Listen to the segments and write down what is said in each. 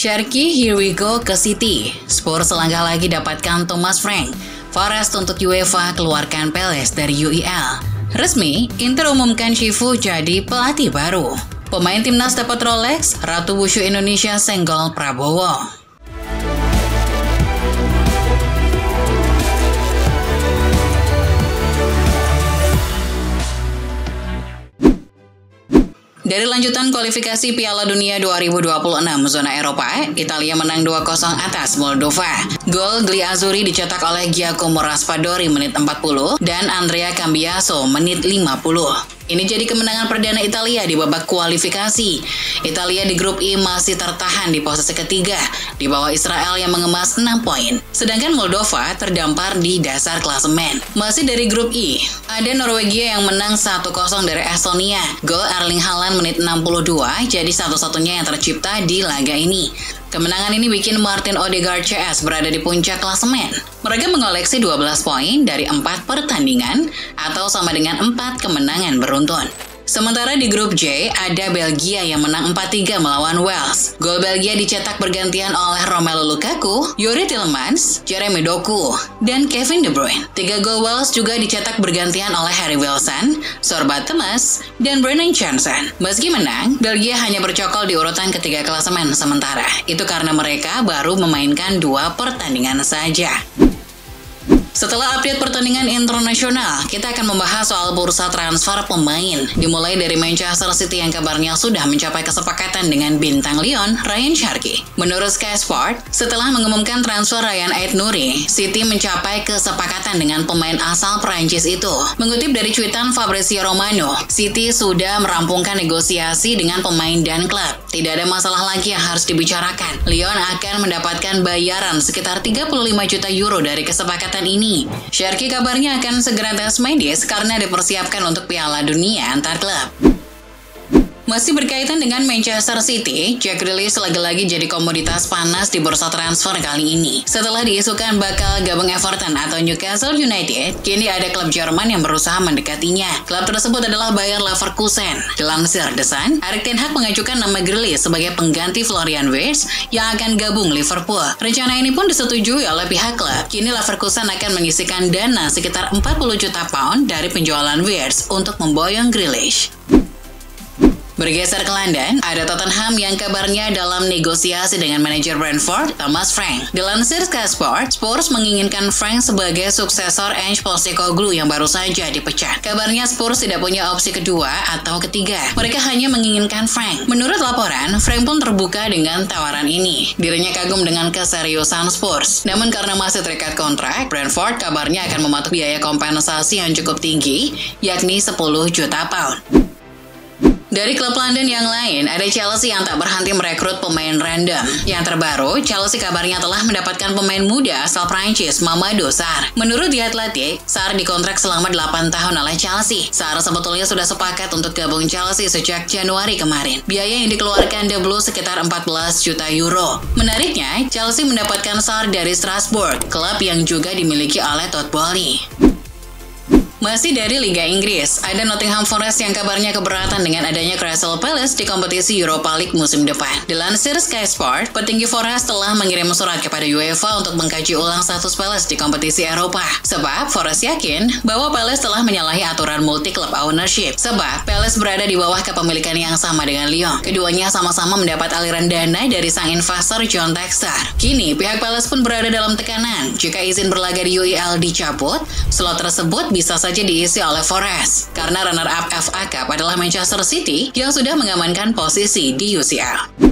Cherky, here we go ke City. Spurs selangkah lagi dapatkan Thomas Frank. Forest tuntut UEFA keluarkan Palace dari UEL. Resmi, Inter umumkan Chifu jadi pelatih baru. Pemain timnas dapat Rolex, Ratu Wushu Indonesia senggol Prabowo. Dari lanjutan kualifikasi Piala Dunia 2026 zona Eropa, Italia menang 2-0 atas Moldova. Gol Gli Azzurri dicetak oleh Giacomo Raspadori menit 40 dan Andrea Cambiaso menit 50. Ini jadi kemenangan perdana Italia di babak kualifikasi. Italia di grup I masih tertahan di posisi ketiga, di bawah Israel yang mengemas 6 poin. Sedangkan Moldova terdampar di dasar klasemen. Masih dari grup I, ada Norwegia yang menang 1-0 dari Estonia. Gol Erling Haaland menit 62 jadi satu-satunya yang tercipta di laga ini. Kemenangan ini bikin Martin Odegaard CS berada di puncak klasemen. Mereka mengoleksi 12 poin dari 4 pertandingan atau sama dengan 4 kemenangan beruntun. Sementara di grup J, ada Belgia yang menang 4-3 melawan Wales. Gol Belgia dicetak bergantian oleh Romelu Lukaku, Yuri Tielemans, Jeremy Doku, dan Kevin De Bruyne. 3 gol Wales juga dicetak bergantian oleh Harry Wilson, Sorba Temes, dan Brennan Johnson. Meski menang, Belgia hanya bercokol di urutan ketiga klasemen sementara. Itu karena mereka baru memainkan 2 pertandingan saja. Setelah update pertandingan internasional, kita akan membahas soal bursa transfer pemain. Dimulai dari Manchester City yang kabarnya sudah mencapai kesepakatan dengan bintang Lyon, Ryan Cherky. Menurut Sky Sport, setelah mengumumkan transfer Ryan Ait-Nouri, City mencapai kesepakatan dengan pemain asal Prancis itu. Mengutip dari cuitan Fabrizio Romano, City sudah merampungkan negosiasi dengan pemain dan klub. Tidak ada masalah lagi yang harus dibicarakan. Lyon akan mendapatkan bayaran sekitar 35 juta euro dari kesepakatan ini. Cherky kabarnya akan segera tes medis karena dipersiapkan untuk Piala Dunia antar klub. Masih berkaitan dengan Manchester City, Jack Grealish lagi-lagi jadi komoditas panas di bursa transfer kali ini. Setelah diisukan bakal gabung Everton atau Newcastle United, kini ada klub Jerman yang berusaha mendekatinya. Klub tersebut adalah Bayer Leverkusen. Dilansir The Sun, Erik ten Hag mengajukan nama Grealish sebagai pengganti Florian Wirtz yang akan gabung Liverpool. Rencana ini pun disetujui oleh pihak klub. Kini Leverkusen akan menyisihkan dana sekitar 40 juta pound dari penjualan Wirtz untuk memboyong Grealish. Bergeser ke London, ada Tottenham yang kabarnya dalam negosiasi dengan manajer Brentford, Thomas Frank. Dilansir Sky Sport, Spurs menginginkan Frank sebagai suksesor Ange Postecoglou yang baru saja dipecat. Kabarnya Spurs tidak punya opsi kedua atau ketiga. Mereka hanya menginginkan Frank. Menurut laporan, Frank pun terbuka dengan tawaran ini. Dirinya kagum dengan keseriusan Spurs. Namun karena masih terikat kontrak, Brentford kabarnya akan mematok biaya kompensasi yang cukup tinggi, yakni 10 juta pound. Dari klub London yang lain, ada Chelsea yang tak berhenti merekrut pemain random. Yang terbaru, Chelsea kabarnya telah mendapatkan pemain muda asal Prancis, Mamadou Sarr. Menurut The Athletic, Sarr dikontrak selama 8 tahun oleh Chelsea. Sarr sebetulnya sudah sepakat untuk gabung Chelsea sejak Januari kemarin. Biaya yang dikeluarkan The Blues sekitar 14 juta euro. Menariknya, Chelsea mendapatkan Sarr dari Strasbourg, klub yang juga dimiliki oleh Todd Boehly. Masih dari Liga Inggris, ada Nottingham Forest yang kabarnya keberatan dengan adanya Crystal Palace di kompetisi Europa League musim depan. Dilansir Sky Sport, petinggi Forest telah mengirim surat kepada UEFA untuk mengkaji ulang status Palace di kompetisi Eropa. Sebab Forest yakin bahwa Palace telah menyalahi aturan multi-club ownership. Sebab Palace berada di bawah kepemilikan yang sama dengan Lyon. Keduanya sama-sama mendapat aliran dana dari sang investor John Textor. Kini, pihak Palace pun berada dalam tekanan. Jika izin berlaga di UEL dicabut, slot tersebut bisa saja diisi oleh Forest, karena runner-up FA Cup adalah Manchester City yang sudah mengamankan posisi di UCL.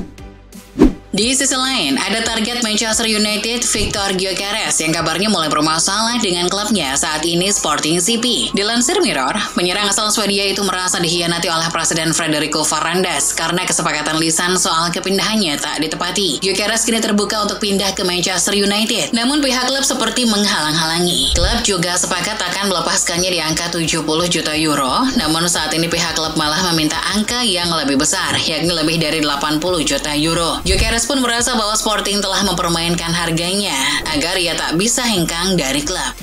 Di sisi lain, ada target Manchester United Victor Gyökeres yang kabarnya mulai bermasalah dengan klubnya saat ini Sporting CP. Dilansir Mirror, penyerang asal Swedia itu merasa dikhianati oleh Presiden Federico Varandas karena kesepakatan lisan soal kepindahannya tak ditepati. Gyökeres kini terbuka untuk pindah ke Manchester United, namun pihak klub seperti menghalang-halangi. Klub juga sepakat akan melepaskannya di angka 70 juta euro, namun saat ini pihak klub malah meminta angka yang lebih besar, yakni lebih dari 80 juta euro. Gyökeres pun merasa bahwa Sporting telah mempermainkan harganya agar ia tak bisa hengkang dari klub.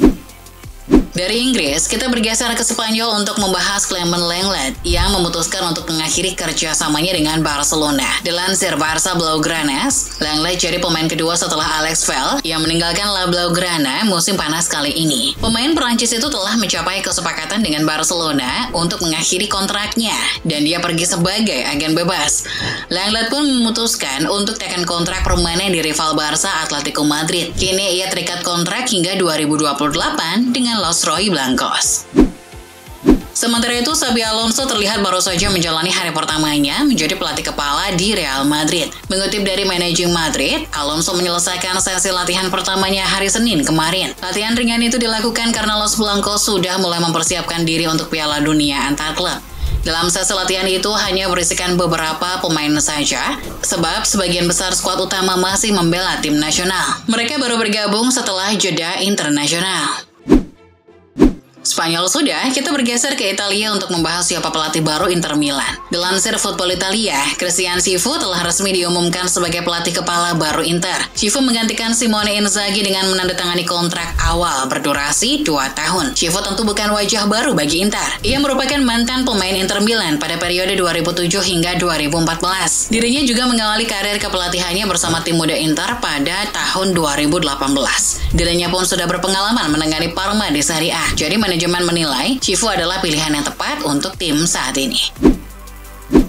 Dari Inggris, kita bergeser ke Spanyol untuk membahas Clement Lenglet yang memutuskan untuk mengakhiri kerjasamanya dengan Barcelona. Dilansir Barça Blaugranes, Lenglet jadi pemain kedua setelah Alex Fel yang meninggalkan La Blaugrana musim panas kali ini. Pemain Perancis itu telah mencapai kesepakatan dengan Barcelona untuk mengakhiri kontraknya dan dia pergi sebagai agen bebas. Lenglet pun memutuskan untuk tekan kontrak permanen di rival Barca Atletico Madrid. Kini ia terikat kontrak hingga 2028 dengan Los Roy Blancos. Sementara itu, Xabi Alonso terlihat baru saja menjalani hari pertamanya menjadi pelatih kepala di Real Madrid. Mengutip dari Managing Madrid, Alonso menyelesaikan sesi latihan pertamanya hari Senin kemarin. Latihan ringan itu dilakukan karena Los Blancos sudah mulai mempersiapkan diri untuk Piala Dunia antar klub. Dalam sesi latihan itu hanya berisikan beberapa pemain saja, sebab sebagian besar skuad utama masih membela tim nasional. Mereka baru bergabung setelah jeda internasional. Spanyol sudah, kita bergeser ke Italia untuk membahas siapa pelatih baru Inter Milan. Dilansir Football Italia, Christian Cifu telah resmi diumumkan sebagai pelatih kepala baru Inter. Cifu menggantikan Simone Inzaghi dengan menandatangani kontrak awal berdurasi 2 tahun. Cifu tentu bukan wajah baru bagi Inter. Ia merupakan mantan pemain Inter Milan pada periode 2007 hingga 2014. Dirinya juga mengawali karir kepelatihannya bersama tim muda Inter pada tahun 2018. Dirinya pun sudah berpengalaman menangani Parma di Serie A. Jadi manajemen menilai Cifu adalah pilihan yang tepat untuk tim saat ini.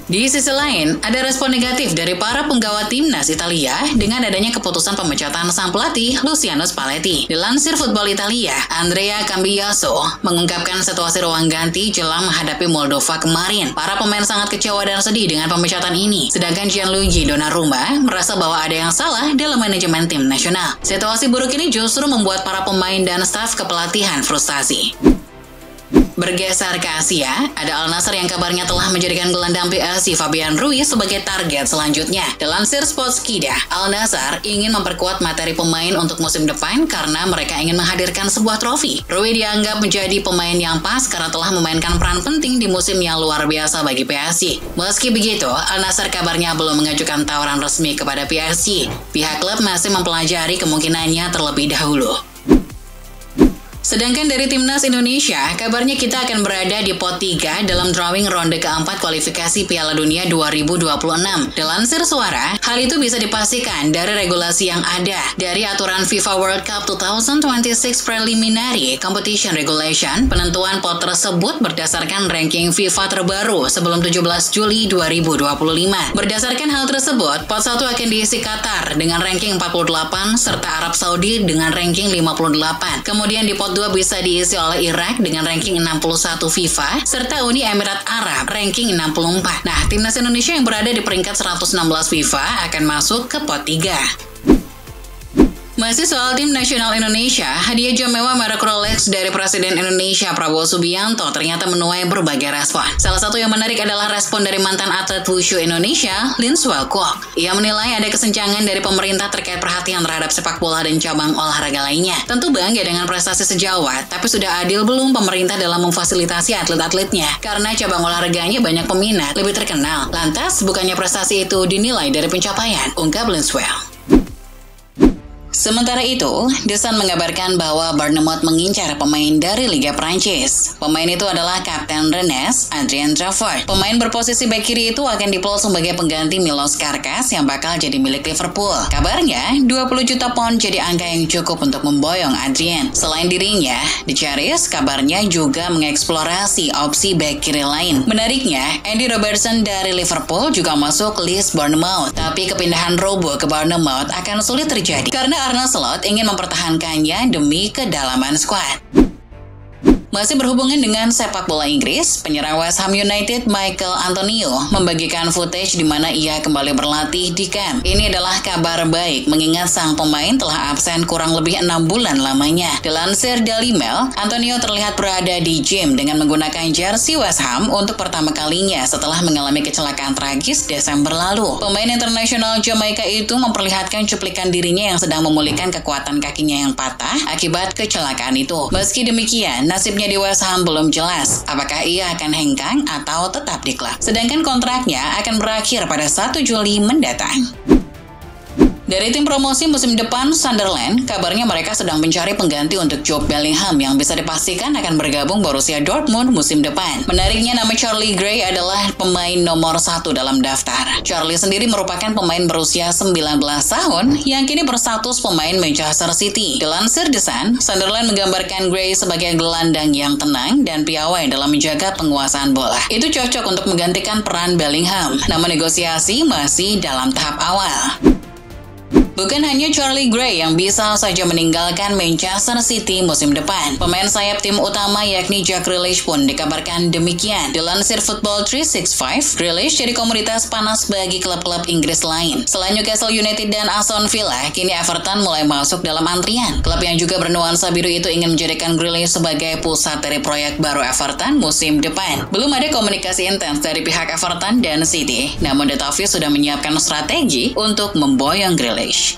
Di sisi lain, ada respon negatif dari para penggawa timnas Italia dengan adanya keputusan pemecatan sang pelatih Luciano Spalletti. Dilansir Football Italia, Andrea Cambiaso mengungkapkan situasi ruang ganti jelang menghadapi Moldova kemarin. Para pemain sangat kecewa dan sedih dengan pemecatan ini, sedangkan Gianluigi Donnarumma merasa bahwa ada yang salah dalam manajemen tim nasional. Situasi buruk ini justru membuat para pemain dan staf kepelatihan frustasi. Bergeser ke Asia, ada Al Nassr yang kabarnya telah menjadikan gelandang PSI Fabian Ruiz sebagai target selanjutnya. Dilansir Sportskida, Al Nassr ingin memperkuat materi pemain untuk musim depan karena mereka ingin menghadirkan sebuah trofi. Ruiz dianggap menjadi pemain yang pas karena telah memainkan peran penting di musim yang luar biasa bagi PSI. Meski begitu, Al Nassr kabarnya belum mengajukan tawaran resmi kepada PSI. Pihak klub masih mempelajari kemungkinannya terlebih dahulu. Sedangkan dari Timnas Indonesia, kabarnya kita akan berada di pot 3 dalam drawing ronde keempat kualifikasi Piala Dunia 2026. Dilansir Suara, hal itu bisa dipastikan dari regulasi yang ada. Dari aturan FIFA World Cup 2026 Preliminary Competition Regulation, penentuan pot tersebut berdasarkan ranking FIFA terbaru sebelum 17 Juli 2025. Berdasarkan hal tersebut, pot 1 akan diisi Qatar dengan ranking 48 serta Arab Saudi dengan ranking 58. Kemudian di pot 2 bisa diisi oleh Irak dengan ranking 61 FIFA, serta Uni Emirat Arab ranking 64. Nah, timnas Indonesia yang berada di peringkat 116 FIFA akan masuk ke pot 3. Masih soal tim nasional Indonesia, hadiah jam mewah merek Rolex dari Presiden Indonesia Prabowo Subianto ternyata menuai berbagai respon. Salah satu yang menarik adalah respon dari mantan atlet wushu Indonesia, Lin Swalkwok. Ia menilai ada kesenjangan dari pemerintah terkait perhatian terhadap sepak bola dan cabang olahraga lainnya. Tentu bangga dengan prestasi sejawat, tapi sudah adil belum pemerintah dalam memfasilitasi atlet-atletnya? Karena cabang olahraganya banyak peminat, lebih terkenal. Lantas, bukannya prestasi itu dinilai dari pencapaian? Ungkap Lin Swell. Sementara itu, The Sun mengabarkan bahwa Bournemouth mengincar pemain dari Liga Prancis. Pemain itu adalah Kapten Rennes, Adrien Trafford. Pemain berposisi bek kiri itu akan diplot sebagai pengganti Milos Karkas yang bakal jadi milik Liverpool. Kabarnya, 20 juta pound jadi angka yang cukup untuk memboyong Adrien. Selain dirinya, The Cherries kabarnya juga mengeksplorasi opsi bek kiri lain. Menariknya, Andy Robertson dari Liverpool juga masuk list Bournemouth. Tapi kepindahan Robo ke Bournemouth akan sulit terjadi karena Arne Slot ingin mempertahankannya demi kedalaman skuad. Masih berhubungan dengan sepak bola Inggris, penyerang West Ham United Michael Antonio membagikan footage di mana ia kembali berlatih di camp. Ini adalah kabar baik mengingat sang pemain telah absen kurang lebih 6 bulan lamanya. Dilansir Daily Mail, Antonio terlihat berada di gym dengan menggunakan jersey West Ham untuk pertama kalinya setelah mengalami kecelakaan tragis Desember lalu. Pemain internasional Jamaika itu memperlihatkan cuplikan dirinya yang sedang memulihkan kekuatan kakinya yang patah akibat kecelakaan itu. Meski demikian, nasib di West Ham belum jelas apakah ia akan hengkang atau tetap di klub. Sedangkan kontraknya akan berakhir pada 1 Juli mendatang. Dari tim promosi musim depan Sunderland, kabarnya mereka sedang mencari pengganti untuk Jude Bellingham yang bisa dipastikan akan bergabung Borussia Dortmund musim depan. Menariknya, nama Charlie Gray adalah pemain nomor 1 dalam daftar. Charlie sendiri merupakan pemain berusia 19 tahun yang kini berstatus pemain Manchester City. Dilansir The Sun, Sunderland menggambarkan Gray sebagai gelandang yang tenang dan piawai dalam menjaga penguasaan bola. Itu cocok untuk menggantikan peran Bellingham. Namun negosiasi masih dalam tahap awal. Bukan hanya Charlie Gray yang bisa saja meninggalkan Manchester City musim depan. Pemain sayap tim utama yakni Jack Grealish pun dikabarkan demikian. Dilansir Football 365, Grealish jadi komoditas panas bagi klub-klub Inggris lain. Selain Newcastle United dan Aston Villa, kini Everton mulai masuk dalam antrian. Klub yang juga bernuansa biru itu ingin menjadikan Grealish sebagai pusat dari proyek baru Everton musim depan. Belum ada komunikasi intens dari pihak Everton dan City, namun The Toffees sudah menyiapkan strategi untuk memboyong Grealish.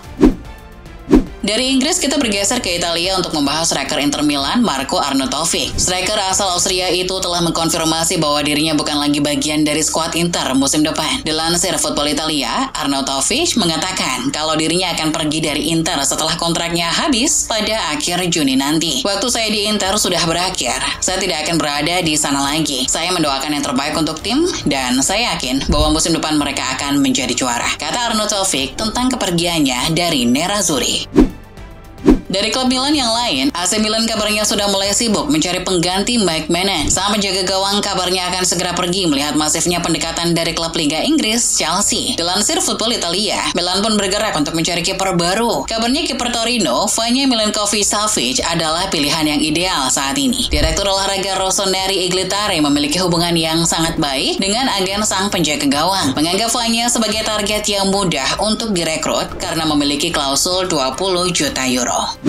Dari Inggris kita bergeser ke Italia untuk membahas striker Inter Milan Marco Arnautovic. Striker asal Austria itu telah mengkonfirmasi bahwa dirinya bukan lagi bagian dari skuad Inter musim depan. Dilansir Football Italia, Arnautovic mengatakan kalau dirinya akan pergi dari Inter setelah kontraknya habis pada akhir Juni nanti. Waktu saya di Inter sudah berakhir. Saya tidak akan berada di sana lagi. Saya mendoakan yang terbaik untuk tim dan saya yakin bahwa musim depan mereka akan menjadi juara, kata Arnautovic tentang kepergiannya dari Nerazzurri. Dari klub Milan yang lain, AC Milan kabarnya sudah mulai sibuk mencari pengganti Mike Maignan. Sang penjaga gawang kabarnya akan segera pergi melihat masifnya pendekatan dari klub Liga Inggris, Chelsea. Dilansir Football Italia, Milan pun bergerak untuk mencari kiper baru. Kabarnya kiper Torino, Vanja Milinkovic-Savic adalah pilihan yang ideal saat ini. Direktur olahraga Rossoneri Iglitare memiliki hubungan yang sangat baik dengan agen sang penjaga gawang. Menganggap Vanja sebagai target yang mudah untuk direkrut karena memiliki klausul 20 juta euro.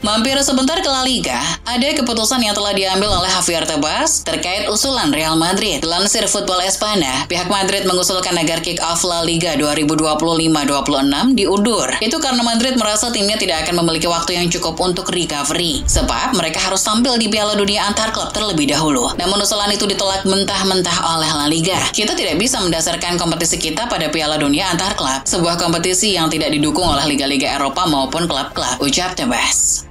Mampir sebentar ke La Liga, ada keputusan yang telah diambil oleh Javier Tebas terkait usulan Real Madrid. Dilansir Football Espana, pihak Madrid mengusulkan agar kick-off La Liga 2025-26 diundur. Itu karena Madrid merasa timnya tidak akan memiliki waktu yang cukup untuk recovery, sebab mereka harus tampil di Piala Dunia antar klub terlebih dahulu. Namun usulan itu ditolak mentah-mentah oleh La Liga. Kita tidak bisa mendasarkan kompetisi kita pada Piala Dunia antar klub, sebuah kompetisi yang tidak didukung oleh liga-liga Eropa maupun klub-klub, ucap Tebas.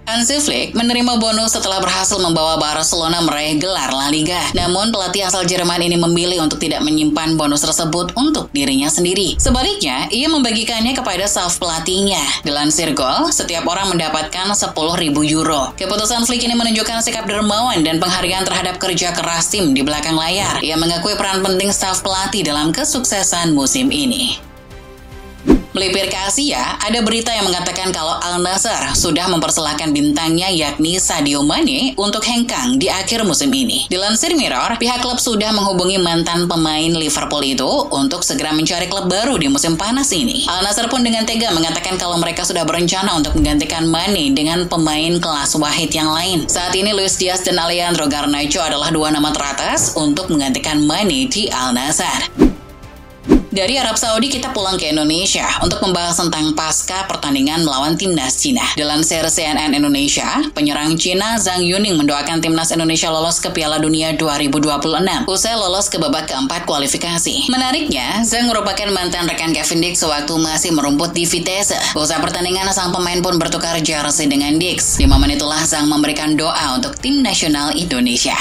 Hansi Flick menerima bonus setelah berhasil membawa Barcelona meraih gelar La Liga. Namun pelatih asal Jerman ini memilih untuk tidak menyimpan bonus tersebut untuk dirinya sendiri. Sebaliknya, ia membagikannya kepada staf pelatihnya. Dilansir Gol, setiap orang mendapatkan 10.000 euro. Keputusan Flick ini menunjukkan sikap dermawan dan penghargaan terhadap kerja keras tim di belakang layar. Ia mengakui peran penting staf pelatih dalam kesuksesan musim ini. Melipir ke Asia, ada berita yang mengatakan kalau Al Nassr sudah mempersilahkan bintangnya yakni Sadio Mane untuk hengkang di akhir musim ini. Dilansir Mirror, pihak klub sudah menghubungi mantan pemain Liverpool itu untuk segera mencari klub baru di musim panas ini. Al Nassr pun dengan tega mengatakan kalau mereka sudah berencana untuk menggantikan Mane dengan pemain kelas wahid yang lain. Saat ini Luis Diaz dan Alejandro Garnacho adalah dua nama teratas untuk menggantikan Mane di Al Nassr. Dari Arab Saudi kita pulang ke Indonesia untuk membahas tentang pasca pertandingan melawan timnas Cina. Dilansir CNN Indonesia, penyerang Cina Zhang Yuning mendoakan timnas Indonesia lolos ke Piala Dunia 2026 usai lolos ke babak keempat kualifikasi. Menariknya, Zhang merupakan mantan rekan Kevin Dix sewaktu masih merumput di Vitesse. Usai pertandingan, sang pemain pun bertukar jersey dengan Dix. Di momen itulah Zhang memberikan doa untuk tim nasional Indonesia.